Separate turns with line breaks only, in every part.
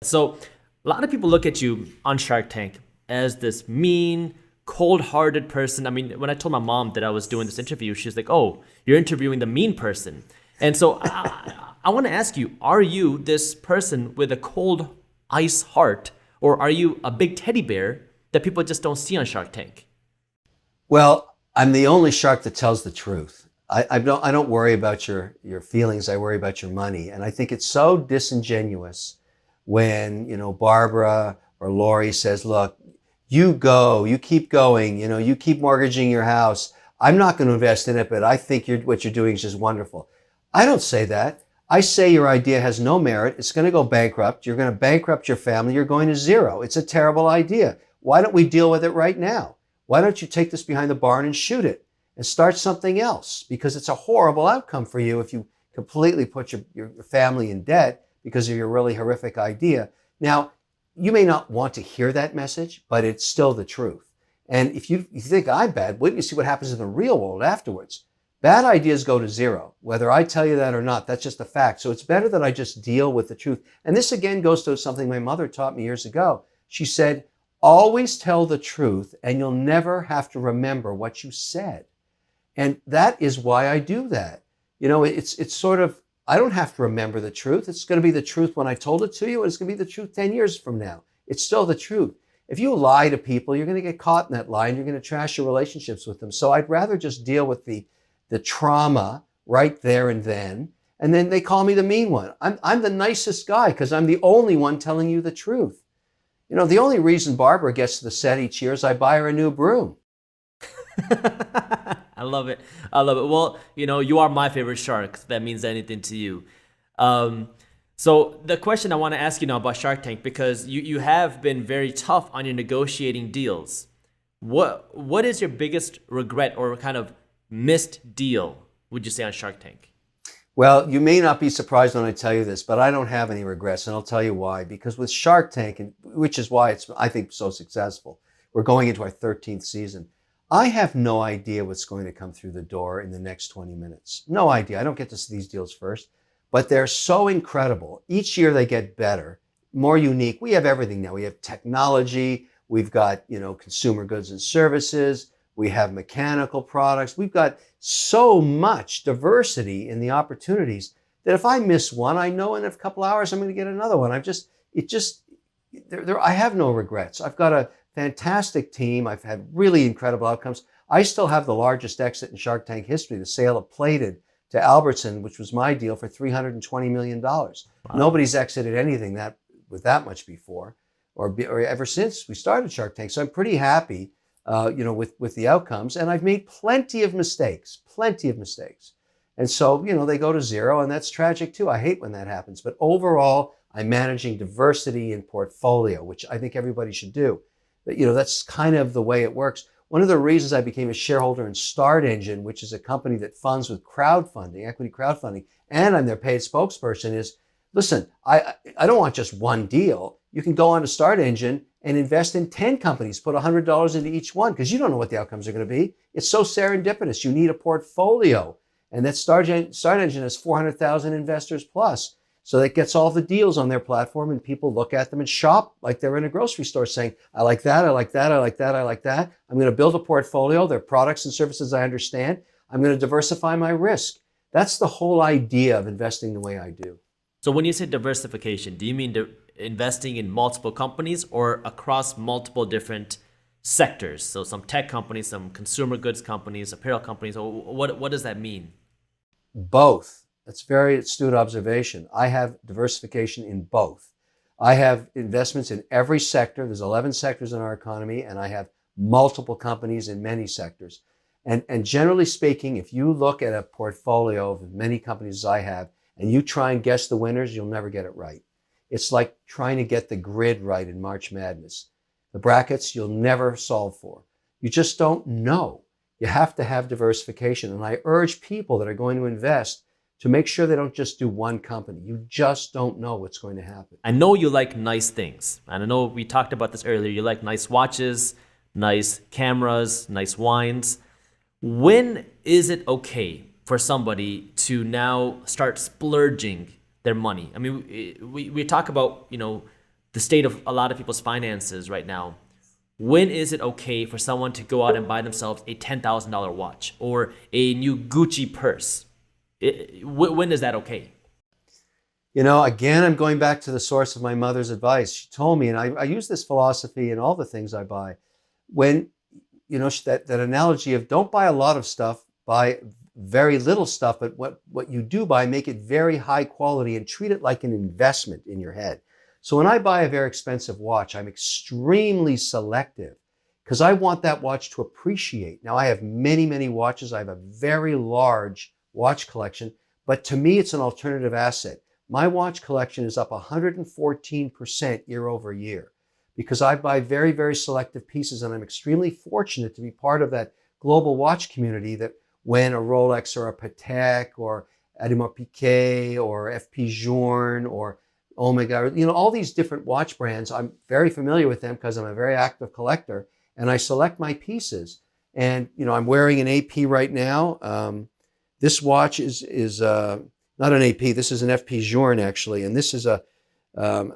So a lot of people look at you on Shark Tank as this mean, cold-hearted person. I mean, when I told my mom that I was doing this interview, she's like, "Oh, you're interviewing the mean person." And so I want to ask you, are you this person with a cold ice heart, or are you a big teddy bear that people just don't see on Shark Tank?
Well, I'm the only shark that tells the truth. I don't worry about your feelings. I worry about your money. And I think it's so disingenuous when, Barbara or Lori says, look, you go, you keep going, you keep mortgaging your house. I'm not going to invest in it, but I think what you're doing is just wonderful. I don't say that. I say your idea has no merit. It's going to go bankrupt. You're going to bankrupt your family. You're going to zero. It's a terrible idea. Why don't we deal with it right now? Why don't you take this behind the barn and shoot it and start something else? Because it's a horrible outcome for you if you completely put your family in debt because of your really horrific idea. Now, you may not want to hear that message, but it's still the truth. And if you think I'm bad, wait and you see what happens in the real world afterwards. Bad ideas go to zero. Whether I tell you that or not, that's just a fact. So it's better that I just deal with the truth. And this again goes to something my mother taught me years ago. She said, always tell the truth and you'll never have to remember what you said. And that is why I do that. It's sort of, I don't have to remember the truth. It's going to be the truth when I told it to you, and it's going to be the truth 10 years from now. It's still the truth. If you lie to people, you're going to get caught in that lie and you're going to trash your relationships with them. So I'd rather just deal with the trauma right there and then they call me the mean one. I'm the nicest guy because I'm the only one telling you the truth. The only reason Barbara gets to the set each year is I buy her a new broom.
I love it. I love it. Well, you are my favorite shark. If that means anything to you. Um, so the question I want to ask you now about Shark Tank, because you have been very tough on your negotiating deals. What is your biggest regret or kind of missed deal, would you say, on Shark Tank?
Well, you may not be surprised when I tell you this, but I don't have any regrets, and I'll tell you why. Because with Shark Tank, and which is why it's, I think, so successful, we're going into our 13th season. I have no idea what's going to come through the door in the next 20 minutes. No idea. I don't get to see these deals first, but they're so incredible. Each year they get better, more unique. We have everything now. We have technology. We've got, consumer goods and services. We have mechanical products. We've got so much diversity in the opportunities that if I miss one, I know in a couple hours I'm going to get another one. I have no regrets. I've got a fantastic team. I've had really incredible outcomes. I still have the largest exit in Shark Tank history, the sale of Plated to Albertson, which was my deal for $320 million.
Wow.
Nobody's exited anything with that much before or ever since we started Shark Tank. So I'm pretty happy with the outcomes. And I've made plenty of mistakes. And so, they go to zero, and that's tragic too. I hate when that happens. But overall, I'm managing diversity in portfolio, which I think everybody should do. But, that's kind of the way it works. One of the reasons I became a shareholder in Start Engine, which is a company that funds with crowdfunding, equity crowdfunding, and I'm their paid spokesperson, is, listen, I don't want just one deal. You can go on to Start Engine and invest in 10 companies, put $100 into each one, because you don't know what the outcomes are going to be. It's so serendipitous. You need a portfolio. And that Start Engine has 400,000 investors plus. So that gets all the deals on their platform, and people look at them and shop like they're in a grocery store saying, I like that, I like that, I like that, I like that. I'm going to build a portfolio. They're products and services I understand. I'm going to diversify my risk. That's the whole idea of investing the way I do.
So when you say diversification, do you mean investing in multiple companies or across multiple different sectors? So some tech companies, some consumer goods companies, apparel companies. Or what does that mean?
Both. That's a very astute observation. I have diversification in both. I have investments in every sector. There's 11 sectors in our economy, and I have multiple companies in many sectors. And generally speaking, if you look at a portfolio of as many companies as I have, and you try and guess the winners, you'll never get it right. It's like trying to get the grid right in March Madness. The brackets you'll never solve for. You just don't know. You have to have diversification. And I urge people that are going to invest to make sure they don't just do one company. You just don't know what's going to happen.
I know you like nice things. And I know we talked about this earlier. You like nice watches, nice cameras, nice wines. When is it okay for somebody to now start splurging their money? I mean, we talk about, the state of a lot of people's finances right now, when is it okay for someone to go out and buy themselves a $10,000 watch or a new Gucci purse? When is that okay?
You know, again, I'm going back to the source of my mother's advice. She told me, and I use this philosophy in all the things I buy. When, you know, that analogy of don't buy a lot of stuff, buy very little stuff, but what you do buy, make it very high quality and treat it like an investment in your head. So when I buy a very expensive watch, I'm extremely selective because I want that watch to appreciate. Now, I have many, many watches. I have a very large watch collection, but to me, it's an alternative asset. My watch collection is up 114% year over year because I buy very, very selective pieces, and I'm extremely fortunate to be part of that global watch community that when a Rolex or a Patek or Audemars Piguet or FP Journe or Omega, you know, all these different watch brands, I'm very familiar with them because I'm a very active collector, and I select my pieces. And, you know, I'm wearing an AP right now. This watch is not an AP. This is an FP Journe, actually. And this is a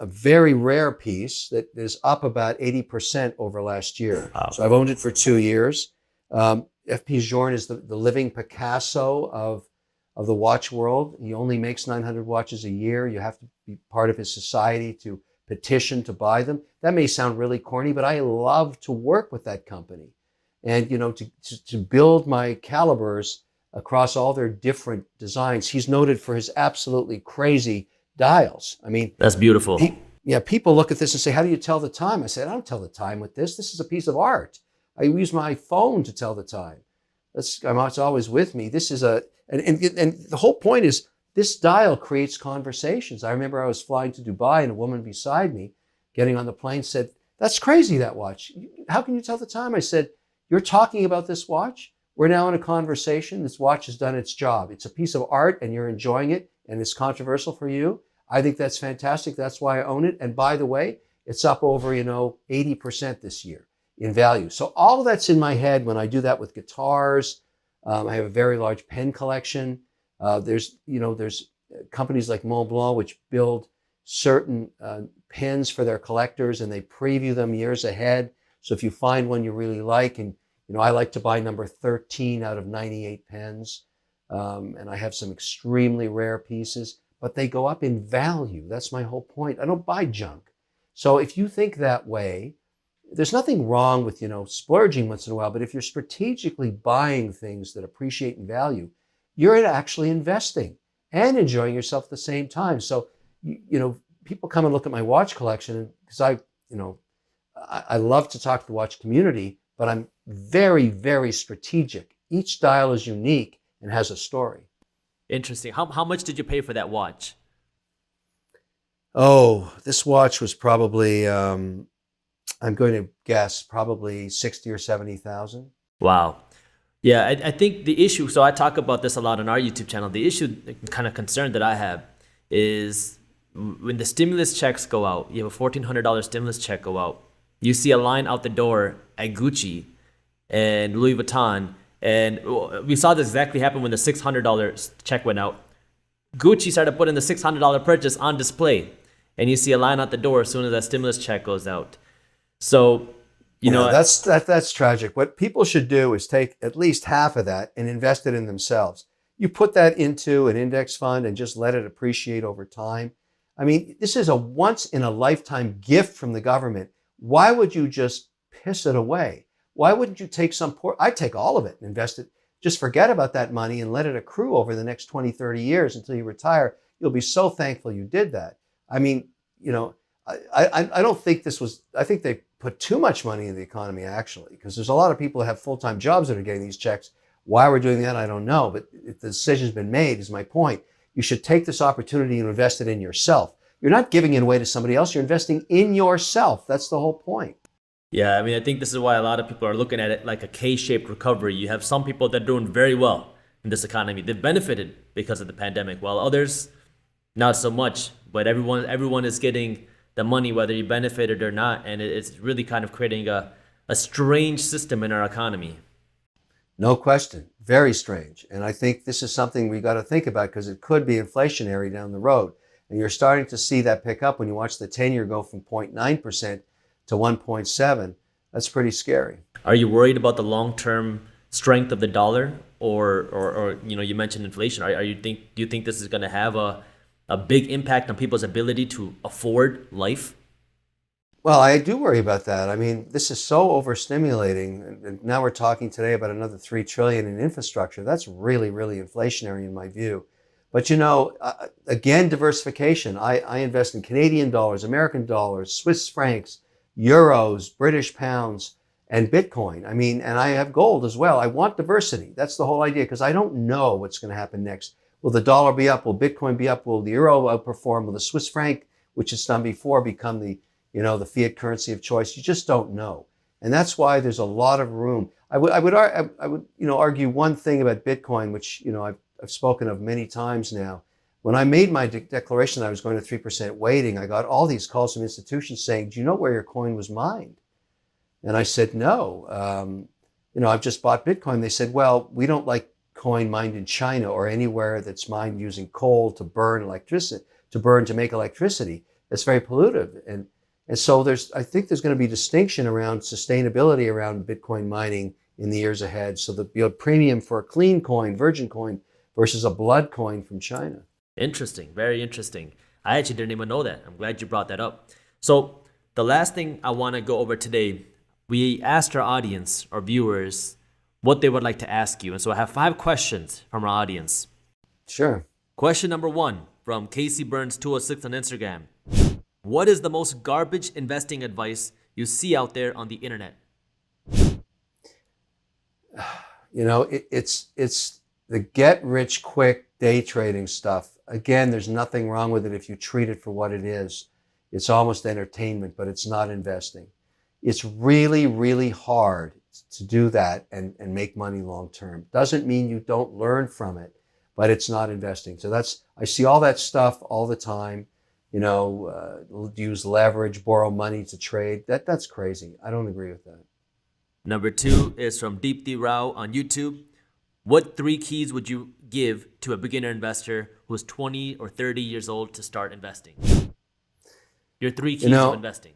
very rare piece that is up about 80% over last year. Wow. So I've owned it for 2 years. FP Journe is the living Picasso of the watch world. He only makes 900 watches a year. You have to be part of his society to petition to buy them. That may sound really corny, but I love to work with that company. And, you know, to build my calibers across all their different designs. He's noted for his absolutely crazy dials. I mean,
that's beautiful.
People look at this and say, how do you tell the time? I said, I don't tell the time with this. This is a piece of art. I use my phone to tell the time. It's always with me. This is and the whole point is this dial creates conversations. I remember I was flying to Dubai and a woman beside me getting on the plane said, that's crazy, that watch. How can you tell the time? I said, you're talking about this watch? We're now in a conversation. This watch has done its job. It's a piece of art and you're enjoying it and it's controversial for you. I think that's fantastic. That's why I own it. And by the way, it's up over, 80% this year in value. So all of that's in my head when I do that with guitars. I have a very large pen collection. There's companies like Montblanc which build certain pens for their collectors and they preview them years ahead. So if you find one you really like, and I like to buy number 13 out of 98 pens, and I have some extremely rare pieces, but they go up in value. That's my whole point. I don't buy junk. So if you think that way, there's nothing wrong with, splurging once in a while, but if you're strategically buying things that appreciate in value, you're actually investing and enjoying yourself at the same time. So, people come and look at my watch collection because I love to talk to the watch community, but I'm very, very strategic. Each dial is unique and has a story.
Interesting. How much did you pay for that watch?
Oh, this watch was probably, I'm going to guess, probably 60 or 70,000.
Wow. Yeah, I think the issue, so I talk about this a lot on our YouTube channel. The issue, kind of concern that I have is when the stimulus checks go out, you have a $1,400 stimulus check go out, you see a line out the door at Gucci and Louis Vuitton. And we saw this exactly happen when the $600 check went out. Gucci started putting the $600 purchase on display. And you see a line out the door as soon as that stimulus check goes out. So,
that's tragic. What people should do is take at least half of that and invest it in themselves. You put that into an index fund and just let it appreciate over time. I mean, this is a once in a lifetime gift from the government. Why would you just piss it away? Why wouldn't you take I'd take all of it and invest it. Just forget about that money and let it accrue over the next 20, 30 years until you retire. You'll be so thankful you did that. I mean, I don't think I think they put too much money in the economy, actually, because there's a lot of people that have full-time jobs that are getting these checks. Why we're doing that, I don't know. But if the decision's been made, is my point. You should take this opportunity and invest it in yourself. You're not giving it away to somebody else. You're investing in yourself. That's the whole point.
Yeah, I mean, I think this is why a lot of people are looking at it like a K-shaped recovery. You have some people that are doing very well in this economy. They've benefited because of the pandemic, while others, not so much. But everyone is getting the money, whether you benefited or not. And it's really kind of creating a strange system in our economy.
No question. Very strange. And I think this is something we got to think about because it could be inflationary down the road. And you're starting to see that pick up when you watch the 10-year go from 0.9% to 1.7. That's pretty scary.
Are you worried about the long-term strength of the dollar, or you mentioned inflation? Do you think this is going to have a big impact on people's ability to afford life?
Well, I do worry about that. I mean, this is so overstimulating. And now we're talking today about another $3 trillion in infrastructure. That's really, really inflationary in my view. But again, diversification. I invest in Canadian dollars, American dollars, Swiss francs, euros, British pounds, and Bitcoin. I mean, and I have gold as well. I want diversity. That's the whole idea, because I don't know what's going to happen next. Will the dollar be up? Will Bitcoin be up? Will the euro outperform? Will the Swiss franc, which it's done before, become the fiat currency of choice? You just don't know. And that's why there's a lot of room. I would argue one thing about Bitcoin, which, I've spoken of many times now. When I made my declaration that I was going to 3% weighting, I got all these calls from institutions saying, do you know where your coin was mined? And I said, no. I've just bought Bitcoin. They said, well, we don't like coin mined in China or anywhere that's mined using coal to burn electricity, to make electricity. It's very pollutive. And so I think there's going to be distinction around sustainability around Bitcoin mining in the years ahead. So there'll be a premium for a clean coin, virgin coin, versus a blood coin from China.
Interesting. Very interesting. I actually didn't even know that. I'm glad you brought that up. So the last thing I want to go over today, we asked our audience, our viewers, what they would like to ask you. And so I have 5 questions from our audience.
Sure.
Question number 1 from Casey Burns 206 on Instagram. What is the most garbage investing advice you see out there on the internet?
It's the get rich quick day trading stuff. Again, there's nothing wrong with it if you treat it for what it is. It's almost entertainment, but it's not investing. It's really, really hard to do that and make money long term. Doesn't mean you don't learn from it, but it's not investing. So I see all that stuff all the time. Use leverage, borrow money to trade. That's crazy. I don't agree with that.
Number 2 is from Deepthi Rao on YouTube. What 3 keys would you give to a beginner investor who is 20 or 30 years old to start investing? Your 3 keys of investing.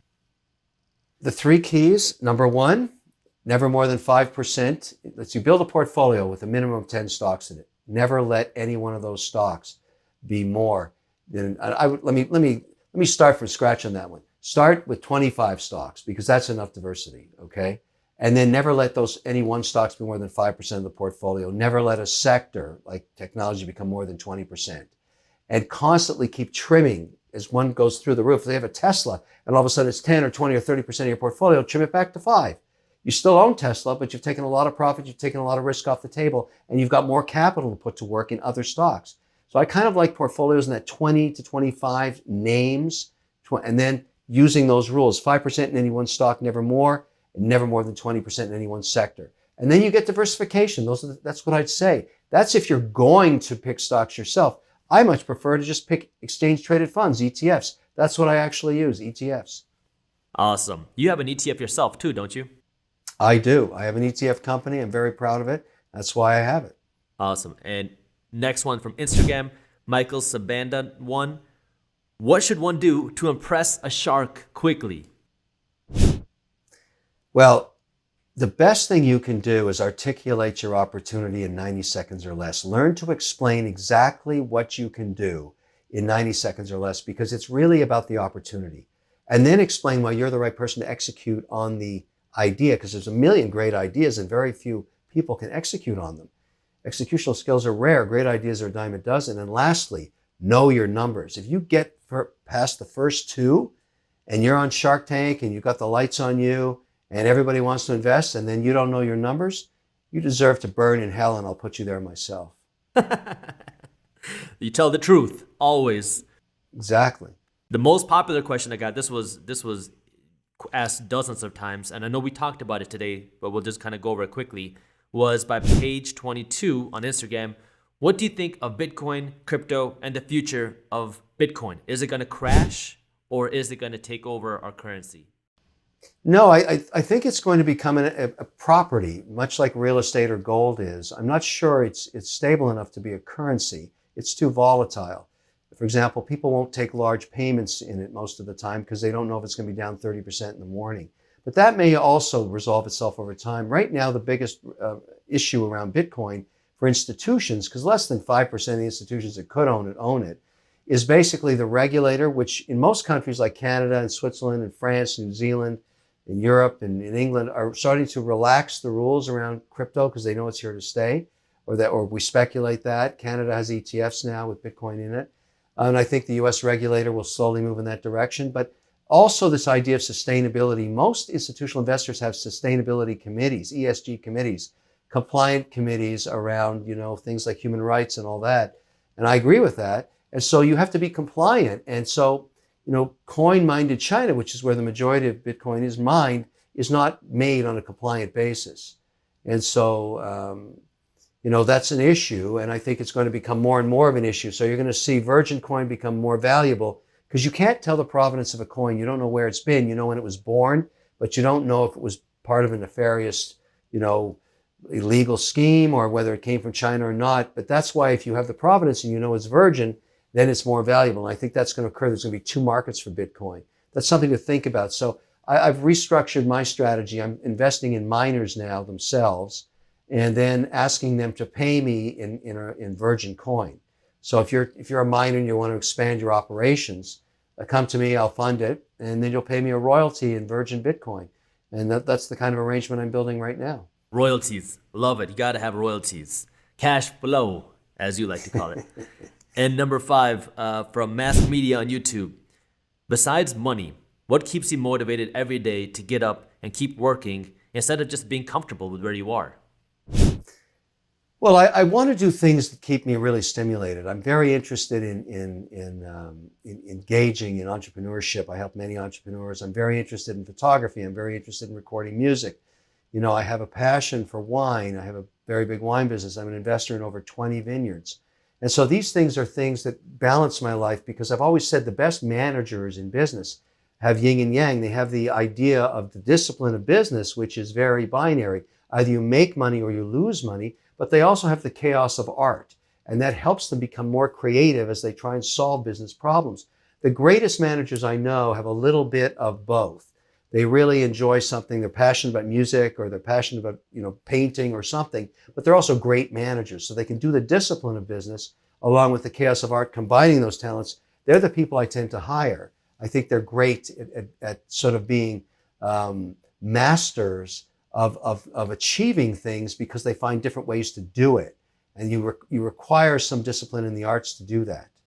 The 3 keys, number 1, never more than 5%. Let's you build a portfolio with a minimum of 10 stocks in it. Never let any one of those stocks be more than, let me start from scratch on that one. Start with 25 stocks because that's enough diversity, okay? And then never let any one stocks be more than 5% of the portfolio. Never let a sector like technology become more than 20%. And constantly keep trimming as one goes through the roof. If they have a Tesla and all of a sudden it's 10 or 20 or 30% of your portfolio, trim it back to 5. You still own Tesla, but you've taken a lot of profit, you've taken a lot of risk off the table, and you've got more capital to put to work in other stocks. So I kind of like portfolios in that 20 to 25 names, and then using those rules, 5% in any one stock, never more, and never more than 20% in any one sector. And then you get diversification. That's what I'd say. That's if you're going to pick stocks yourself. I much prefer to just pick exchange-traded funds, ETFs. That's what I actually use, ETFs.
Awesome. You have an ETF yourself too, don't you?
I do. I have an ETF company. I'm very proud of it. That's why I have it.
Awesome. And next one from Instagram, Michael Sabanda 1. What should one do to impress a shark quickly?
Well, the best thing you can do is articulate your opportunity in 90 seconds or less. Learn to explain exactly what you can do in 90 seconds or less, because it's really about the opportunity. And then explain why you're the right person to execute on the idea, because there's a million great ideas and very few people can execute on them. Executional skills are rare. Great ideas are a dime a dozen. And lastly, know your numbers. If you get past the first 2 and you're on Shark Tank and you've got the lights on you and everybody wants to invest and then you don't know your numbers, you deserve to burn in hell, and I'll put you there myself.
You tell the truth, always.
Exactly.
The most popular question I got, this was asked dozens of times, and I know we talked about it today, but we'll just kind of go over it quickly, was by page 22 on Instagram. What do you think of Bitcoin, crypto, and the future of Bitcoin? Is it going to crash, or is it going to take over our currency?
No, I think it's going to become a property, much like real estate or gold is. I'm not sure it's stable enough to be a currency. It's too volatile. For example, people won't take large payments in it most of the time because they don't know if it's going to be down 30% in the morning. But that may also resolve itself over time. Right now, the biggest issue around Bitcoin for institutions, because less than 5% of the institutions that could own it, is basically the regulator, which in most countries like Canada and Switzerland and France, New Zealand, in Europe and in England are starting to relax the rules around crypto because they know it's here to stay, or we speculate that. Canada has ETFs now with Bitcoin in it. And I think the US regulator will slowly move in that direction. But also this idea of sustainability. Most institutional investors have sustainability committees, ESG committees, compliant committees around, things like human rights and all that. And I agree with that. And so you have to be compliant. And so, coin-minded China, which is where the majority of Bitcoin is mined, is not made on a compliant basis. And so, that's an issue. And I think it's going to become more and more of an issue. So you're going to see virgin coin become more valuable because you can't tell the provenance of a coin. You don't know where it's been. You know when it was born, but you don't know if it was part of a nefarious, illegal scheme or whether it came from China or not. But that's why if you have the provenance and you know it's virgin, then it's more valuable. And I think that's going to occur. There's going to be two markets for Bitcoin. That's something to think about. So I've restructured my strategy. I'm investing in miners now themselves and then asking them to pay me in virgin coin. So if you're a miner and you want to expand your operations, come to me, I'll fund it, and then you'll pay me a royalty in virgin Bitcoin. And that's the kind of arrangement I'm building right now.
Royalties. Love it. You got to have royalties. Cash flow, as you like to call it. And number 5, from Mass Media on YouTube. Besides money, what keeps you motivated every day to get up and keep working instead of just being comfortable with where you are?
Well, I want to do things that keep me really stimulated. I'm very interested in engaging in entrepreneurship. I help many entrepreneurs. I'm very interested in photography. I'm very interested in recording music. I have a passion for wine. I have a very big wine business. I'm an investor in over 20 vineyards. And so these things are things that balance my life because I've always said the best managers in business have yin and yang. They have the idea of the discipline of business, which is very binary. Either you make money or you lose money, but they also have the chaos of art. And that helps them become more creative as they try and solve business problems. The greatest managers I know have a little bit of both. They really enjoy something. They're passionate about music or they're passionate about, painting or something, but they're also great managers. So they can do the discipline of business along with the chaos of art, combining those talents. They're the people I tend to hire. I think they're great at sort of being masters of achieving things because they find different ways to do it. And you require some discipline in the arts to do that.